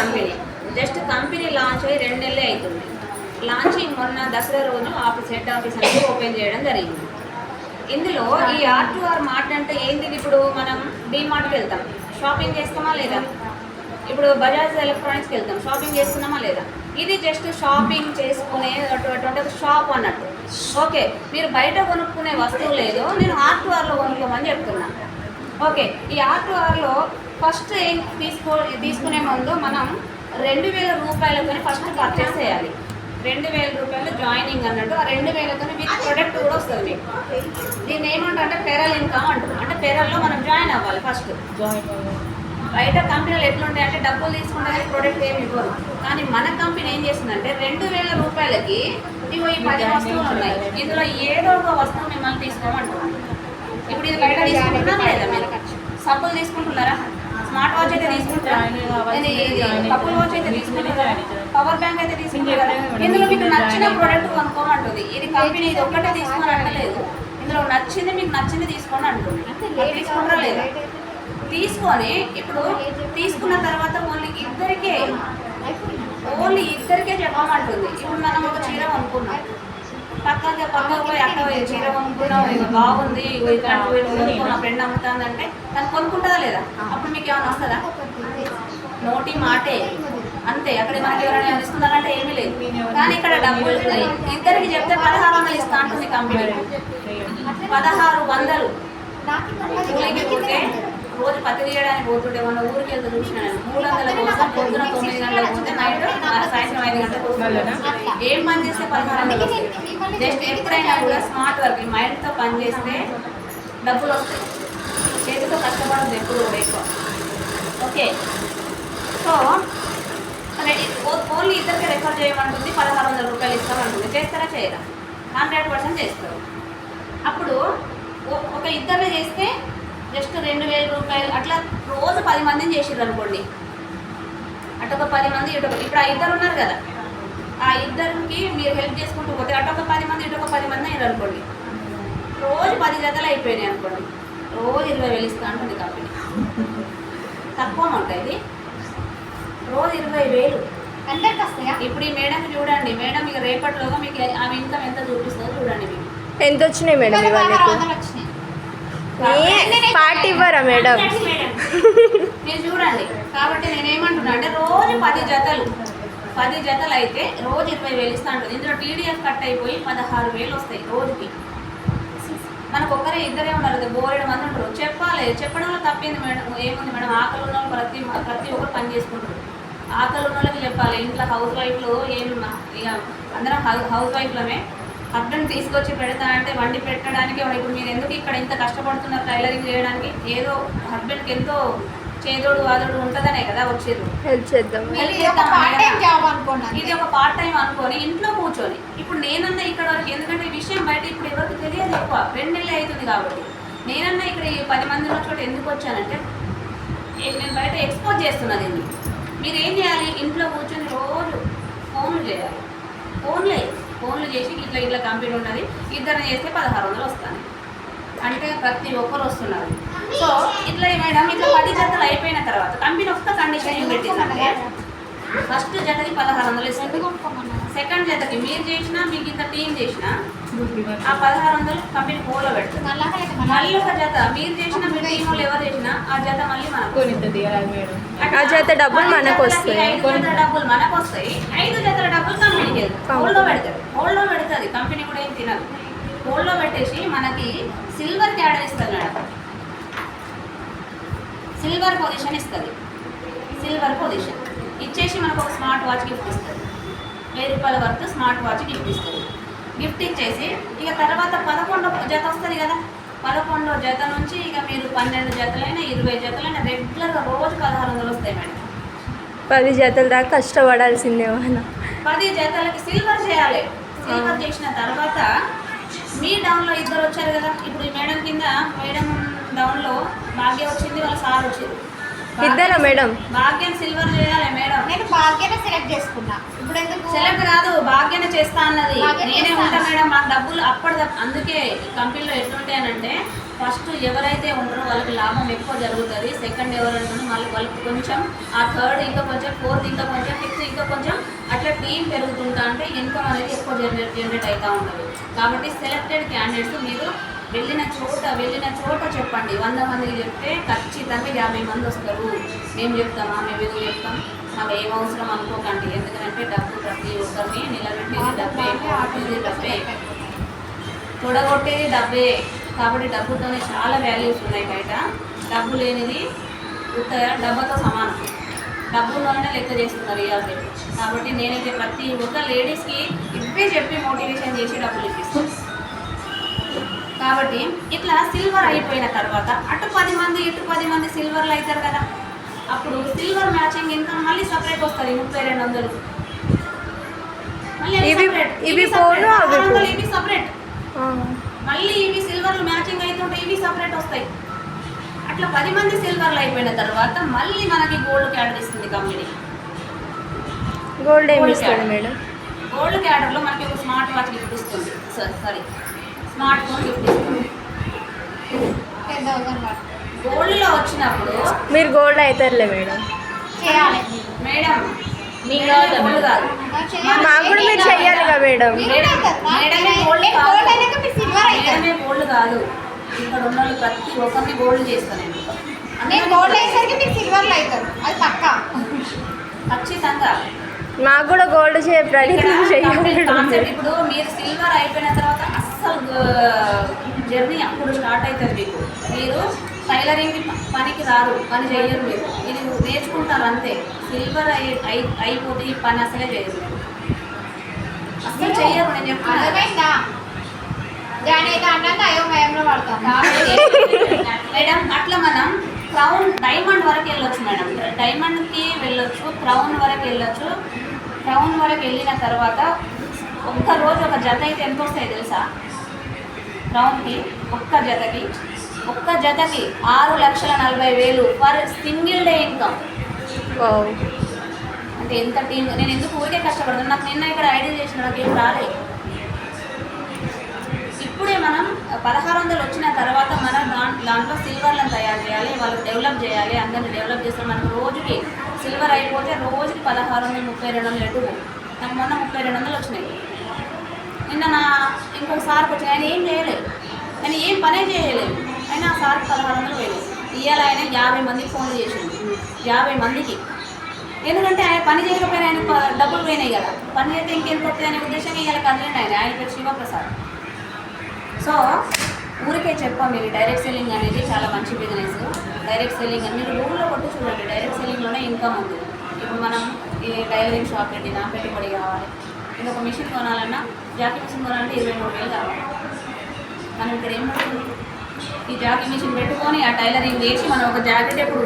Company. Just company launch అయ్యి 2 నెలలే అవుతుంది. లాంచింగ్ మొన్న దసరా రోజు హెడ్ ఆఫీస్ అనేది ఓపెన్ చేయడం జరిగింది. ఇందులో ఈ R2R మార్ట్ అంటే ఏంటి? ఇప్పుడు మనం డీమార్ట్కి వెళ్తాం, షాపింగ్ చేస్తామా లేదా? ఇప్పుడు బజాజ్ ఎలక్ట్రానిక్స్కి వెళ్తాం, షాపింగ్ చేస్తున్నామా లేదా? ఇది జస్ట్ షాపింగ్ చేసుకునే అటువంటి షాప్ అన్నట్టు. ఓకే, మీరు బయట కొనుక్కునే వస్తువు లేదో నేను R2Rలో కొనుక్కోమని చెప్తున్నా. ఓకే, ఈ R2Rలో ఫస్ట్ ఏం తీసుకునే ముందు మనం 2000 రూపాయలతో ఫస్ట్ పర్చేస్ చేయాలి. 2000 రూపాయలు జాయినింగ్ అన్నట్టు. ఆ 2000తో విత్ ప్రొడక్ట్ కూడా వస్తుంది మీకు. దీన్ని ఏమంటారంటే పెరల్ ఇన్కమ్ అంటారు. అంటే పెరల్లో మనం జాయిన్ అవ్వాలి ఫస్ట్. బయట కంపెనీలు ఎట్లుంటాయి అంటే డబ్బులు తీసుకుంటే కానీ ప్రొడక్ట్ ఏమి ఇవ్వరు. కానీ మన కంపెనీ ఏం చేస్తుందంటే 2000 రూపాయలకి ఇవి ఈ 10 వస్తువులు ఉన్నాయి, ఇందులో ఏదో ఒక వస్తువు మిమ్మల్ని తీసుకోమంటున్నాం. ఇప్పుడు ఇది బయట తీసుకుంటున్నారా లేదా? మీరు సబ్బులు తీసుకుంటున్నారా? స్మార్ట్ వాచ్ అయితే తీసుకుంటారా? కపుల్ వాచ్ అయితే తీసుకుంటారా? పవర్ బ్యాంక్ అయితే తీసుకుంటారా? ఇందులో మీకు నచ్చిన ప్రోడక్ట్ కొనుక్కోమంటుంది. ఇది కంపెనీ ఇది ఒక్కటే తీసుకొని అనలేదు, ఇందులో నచ్చింది మీకు నచ్చింది తీసుకోండి అంటుంది. తీసుకుంటారా లేదా? తీసుకొని ఇప్పుడు తీసుకున్న తర్వాత ఓన్లీ ఇద్దరికే చెప్పమంటుంది. ఇప్పుడు మనం ఒక చీర కొనుక్కున్నాం, పక్కకు పోయి అక్కడ చీర కొనుక్కున్నాం, ఇక బాగుంది, మా ఫ్రెండ్ అమ్ముతుందంటే తను కొనుక్కుంటుందా లేదా? అప్పుడు మీకు ఏమైనా వస్తుందా? నోటి మాటే అంతే. అక్కడ మనకి ఎవరైనా ఇస్తున్నారంటే ఏమీ లేదు. కానీ ఇక్కడ డబ్బులు ఇద్దరికి చెప్తే 1600 ఇస్తా అంటుంది కంపెనీ. 1600 కూలికి పోతే రోజు పత్తి తీయడానికి పోతుంటే మొన్న ఊరికి వెళ్తే చూసిన 300 కోసం పొద్దున 9 గంటలకు పోతే నైట్ సాయంత్రం 5 గంటలకు వస్తుంది. ఏం పని చేస్తే 1600 వస్తాయి? జస్ట్ ఎప్పుడైనా కూడా స్మార్ట్ వర్క్ మైండ్తో పని చేస్తే డబ్బులు వస్తాయి. చేతితో కష్టపడదు ఎప్పుడు కూడా ఎక్కువ. ఓకే, సో ఓన్లీ ఇద్దరికి రెఫర్ చేయమంటుంది. 1600 రూపాయలు ఇస్తామంటుంది. చేస్తారా? చేయరా? 100% చేస్తారు. అప్పుడు ఒక ఇద్దరు చేస్తే జస్ట్ 2000 రూపాయలు. అట్లా రోజు 10 మందిని చేసిర్రు అనుకోండి, అటొక 10 మంది ఇటొక. ఇప్పుడు ఆ ఇద్దరు ఉన్నారు కదా, ఆ ఇద్దరికి మీరు హెల్ప్ చేసుకుంటూ పోతే అటొక 10 మంది ఇటొక 10 మంది అయ్యారు అనుకోండి. రోజు 10 జతలు అయిపోయినాయి అనుకోండి, రోజు 20,000 ఇస్తా అంటుంది కంపెనీ. తక్కువ ఉంటుంది, రోజు 20,000 అందరికి వస్తాయా? ఇప్పుడు ఈ మేడంకి చూడండి, మేడం ఇక రేపటిలోగా మీకు ఆమె ఇన్కమ్ ఎంత చూపిస్తుందో చూడండి. మీకు ఎంత వచ్చినాయి మేడం? వచ్చినాయి. పార్టీ ఇవ్వరా మేడం? మీరు చూడండి. కాబట్టి నేనేమంటున్నా అంటే రోజు 10 జతలు అయితే రోజు 20,000 ఇస్తా ఉంటుంది. ఇందులో TDS కట్ అయిపోయి 16,000 వస్తాయి రోజుకి. మనకు ఒక్కరే ఇద్దరే ఉన్నారు కదా, 7 మంది ఉంటారు. చెప్పాలి, చెప్పడంలో తప్పింది మేడం. ఏముంది మేడం? ఆకలి ఉన్న వాళ్ళు ప్రతి ఒక్కరు పని చేసుకుంటారు. ఆకలి ఉన్న వాళ్ళకి చెప్పాలి. ఇంట్లో హౌస్ వైఫ్లు ఏమి ఇక అందరం హౌస్ వైఫ్లమే. హస్బెండ్ తీసుకొచ్చి పెడతానంటే వండి పెట్టడానికి. ఇప్పుడు మీరు ఎందుకు ఇక్కడ ఇంత కష్టపడుతున్నారు టైలరింగ్ చేయడానికి? ఏదో హస్బెండ్కి ఎంతో చేదోడు వాదోడు ఉంటుందనే కదా వచ్చేది. హెల్ప్ చేద్దాం. ఇది ఒక పార్ట్ టైం అనుకొని ఇంట్లో కూర్చొని. ఇప్పుడు నేనన్నా ఇక్కడ వరకు, ఎందుకంటే ఈ విషయం బయట ఇప్పుడు ఎవరికి తెలియదు ఎక్కువ, 2 నెలలు అవుతుంది కాబట్టి. నేనన్నా ఇక్కడ ఈ 10 మంది ఉన్న చోట ఎందుకు వచ్చానంటే నేను బయట ఎక్స్పోజ్ చేస్తున్నా దీన్ని. మీరు ఏం చేయాలి? ఇంట్లో కూర్చొని రోజు ఫోన్లు చేయాలి. ఫోన్లు చేసి ఇట్లా కంపెనీ ఉన్నది, ఇద్దరిని చేస్తే 1600 వస్తాను అంటే ప్రతి ఒక్కరు వస్తున్నారు. సో ఇట్లా మేడం ఇట్లా 10 జతలు అయిపోయిన తర్వాత కంపెనీ ఒక్క కండిషన్ ఏం పెట్టిందంటే ఫస్ట్ జతకి 1600 ఇస్తుంది. సెకండ్ జతకి మీరు చేసినా, మీకు ఇంత టీం చేసినా ఆ 1600 కంపెనీ హోల్లో పెడుతుంది. మళ్ళీ ఒక జత మీరు చేసినా, మీ టీం వాళ్ళు ఎవరు చేసినా ఆ జత మళ్ళీ మనకు ఆ జత డబ్బులు మనకు వస్తాయి. 5 జతల డబ్బులు మనకు వస్తాయి. 5 జతల డబ్బులు కంపెనీకి వెళ్తాయి. హోల్లో పెడుతుంది కంపెనీ కూడా ఏం తినదు. హోల్లో పెట్టేసి మనకి సిల్వర్ క్యాడర్ ఇస్తుంది మేడం. సిల్వర్ పొజిషన్ ఇస్తుంది. సిల్వర్ పొజిషన్ ఇచ్చేసి మనకు ఒక స్మార్ట్ వాచ్ గిఫ్ట్ ఇస్తుంది. 1000 రూపాయల వరకు స్మార్ట్ వాచ్ గిఫ్ట్ ఇస్తుంది. గిఫ్ట్ ఇచ్చేసి ఇక తర్వాత 11వ జత వస్తుంది కదా, 11వ జత నుంచి ఇక మీరు 12 జతలైనా 20 జతలైనా రెగ్యులర్గా రోజు 1600 వస్తాయి మేడం. 10 జతల దాకా కష్టపడాల్సిందే. 10 జతలకి సిల్వర్ చేయాలి. సిల్వర్ చేసిన తర్వాత మీ డౌన్లో ఇద్దరు వచ్చారు కదా. ఇప్పుడు ఈ మేడం కింద మేడం డౌన్లో భాగ్య వచ్చింది, వాళ్ళ సార్ వచ్చింది. ఇద్దరా మేడం? భాగ్యం సిల్వర్ చేయాలి మేడం. నేను భాగ్యాన్ని సెలెక్ట్ చేసుకున్నా. ఇప్పుడు ఎందుకు సెలెక్ట్ కాదు, భాగ్యనే చేస్తా అన్నది. భాగ్యం నేనే చేస్తా. ఉంటా మేడం, మాకు డబ్బులు అందుకే ఈ కంపెనీలో ఎట్లుంటాయనంటే ఫస్ట్ ఎవరైతే ఉంటారో వాళ్ళకి లాభం ఎక్కువ జరుగుతుంది. సెకండ్ ఎవరంటారో వాళ్ళకి కొంచెం, ఆ థర్డ్ ఇంకా కొంచెం, ఫోర్త్ ఇంకా కొంచెం, ఫిఫ్త్ ఇంకా కొంచెం, అట్లా టీం పెరుగుతుంటా అంటే ఇన్కమ్ అనేది ఎక్కువ జనరేట్ అవుతూ ఉంటుంది. కాబట్టి సెలెక్టెడ్ క్యాండిడేట్స్ మీరు వెళ్ళిన చోట చెప్పండి. 100 మందికి చెప్తే ఖచ్చితంగా 50 మంది వస్తారు. మేము చెప్తామా, మేము ఎందుకు చెప్తాం, మాకు ఏం అవసరం అనుకోకండి. ఎందుకంటే డబ్బు ప్రతి ఒక్కరిని నిలబెట్టేది డబ్బే, ఆపేది డబ్బే, తొడగొట్టేది డబ్బే. కాబట్టి డబ్బుతోనే చాలా వాల్యూస్ ఉన్నాయి బయట. డబ్బు లేనిది డబ్బుతో సమానం. డబ్బులోనే లెక్క చేస్తున్నారు ఇవాళ. కాబట్టి నేనైతే ప్రతి ఒక్క లేడీస్కి ఇవే చెప్పి మోటివేషన్ చేసి డబ్బులు ఇప్పిస్తాను. కాబట్టి ఇట్లా సిల్వర్ అయిపోయిన తర్వాత అటు 10 మంది ఇటు 10 మంది సిల్వర్లు అవుతారు కదా, అప్పుడు సిల్వర్ మ్యాచింగ్ ఇన్కమ్ మళ్ళీ సపరేట్ వస్తుంది 3200. మళ్ళీ ఇవి పోను, అవి పోను. ఇవి సపరేట్, మళ్ళీ ఇవి సిల్వర్లు మ్యాచింగ్ అవుతుంటే ఇవి సపరేట్ వస్తాయి. అట్లా 10 మంది సిల్వర్లు అయిపోయిన తర్వాత మళ్ళీ మనకి గోల్డ్ క్యాడర్ ఇస్తుంది కంపెనీ. గోల్డ్ ఏమి ఇస్తుంది మేడం? గోల్డ్ క్యాడర్లో మనకి ఒక స్మార్ట్ వాచ్ గిఫ్ట్ ఇస్తుంది. స్మార్ట్ ఫోన్ గిఫ్ట్ ఇస్తుంది. 10,000 పడుతుంది. గోల్డ్లో వచ్చినప్పుడు మీరు గోల్డ్ అవుతారులే మేడం. చేయాలి. మేడం మీకు గోల్డ్ కాదు, మాకు కూడా మీరు చెయ్యాలిగా మేడం. మేడమే గోల్డ్ నేను గోల్డ్ అయినాక మీరు సిల్వర్ అవుతారు. మేడమే గోల్డ్ కాదు, ఇక్కడ ఉన్న వాళ్ళు ప్రతి ఒక్కరిని గోల్డ్ చేస్తాను నేను గోల్డ్ అయ్యేసరికి మీరు సిల్వర్లు అవుతారు, అది పక్కా. ఖచ్చితంగా. మాకు కూడా గోల్డ్ ప్రయత్నం చేయాలి. కాన్సెప్ట్ ఇప్పుడు మీరు సిల్వర్ అయిపోయిన తర్వాత అస్సలు జర్నీ అప్పుడు స్టార్ట్ అవుతుంది మీకు. మీరు టైలరింగ్ పనికి రారు, పని చేయరు, మీరు ఇది నేర్చుకుంటారు అంతే. సిల్వర్ అయిపోతే ఈ పని అసలే చేయరు, అసలు చెయ్యరు. నేను చెప్తాను అర్థమైందా? దాని అయితే అన్నంత అయోమయంలో పడతాం. మేడం అట్లా మనం క్రౌన్ డైమండ్ వరకు వెళ్ళొచ్చు మేడం. డైమండ్కి వెళ్ళొచ్చు, క్రౌన్ వరకు వెళ్ళొచ్చు. క్రౌన్ వరకు వెళ్ళిన తర్వాత ఒక్కరోజు ఒక జత అయితే ఎంత వస్తాయి తెలుసా? క్రౌన్కి ఒక్క జతకి 6,40,000 పర్ సింగిల్ డే ఇన్కమ్. అంటే ఎంత టీం, నేను ఎందుకు ఊరికే కష్టపడుతున్నాను, నాకు నిన్న ఇక్కడ ఐడియా చేసిన నాకు ఏం రాలేదు. ఇప్పుడే మనం 1600 వచ్చిన తర్వాత మన దాంట్లో సిల్వర్లను తయారు చేయాలి, వాళ్ళకి డెవలప్ చేయాలి, అందరిని డెవలప్ చేస్తాం. మనకు రోజుకి సిల్వర్ అయిపోతే రోజుకి 1600, 3200 ఎటు. నాకు మొన్న 3200 వచ్చినాయి. నిన్న నా ఇంకొక సార్కి వచ్చినాయి, ఆయన ఏం చేయలేదు, ఆయన ఏం పనే చేయలేదు, అయినా ఆ సార్కి 1600 వేయలేదు. ఇవాళ ఆయన 50 మందికి ఫోన్లు చేసింది, 50 మందికి. ఎందుకంటే ఆయన పని చేయకపోయినా ఆయన డబ్బులు పోయినాయి కదా, పని చేస్తే ఇంకెంత వస్తాయి అనే ఉద్దేశంగా ఇవాళ కదిలిండి ఆయన పేరు శివప్రసాద్. సో ఊరికే చెప్పాం, మీరు డైరెక్ట్ సెల్లింగ్ అనేది చాలా మంచి బిజినెస్. డైరెక్ట్ సెల్లింగ్ అని మీరు గూగుల్లో కొట్టి చూడండి, డైరెక్ట్ సెల్లింగ్లోనే ఇన్కమ్ ఉంది. ఇప్పుడు మనం ఈ టైలరింగ్ షాప్ పెట్టినా పెట్టుబడి కావాలి, ఇది ఒక మిషన్ కొనాలన్నా, జాకీ మిషన్ కొనాలంటే 23,000 కావాలి. మనం ఇక్కడ ఏం పడుతుంది, ఈ జాకీ మిషన్ పెట్టుకొని ఆ టైలరింగ్ వేసి మనం ఒక జాకెట్ ఎప్పుడు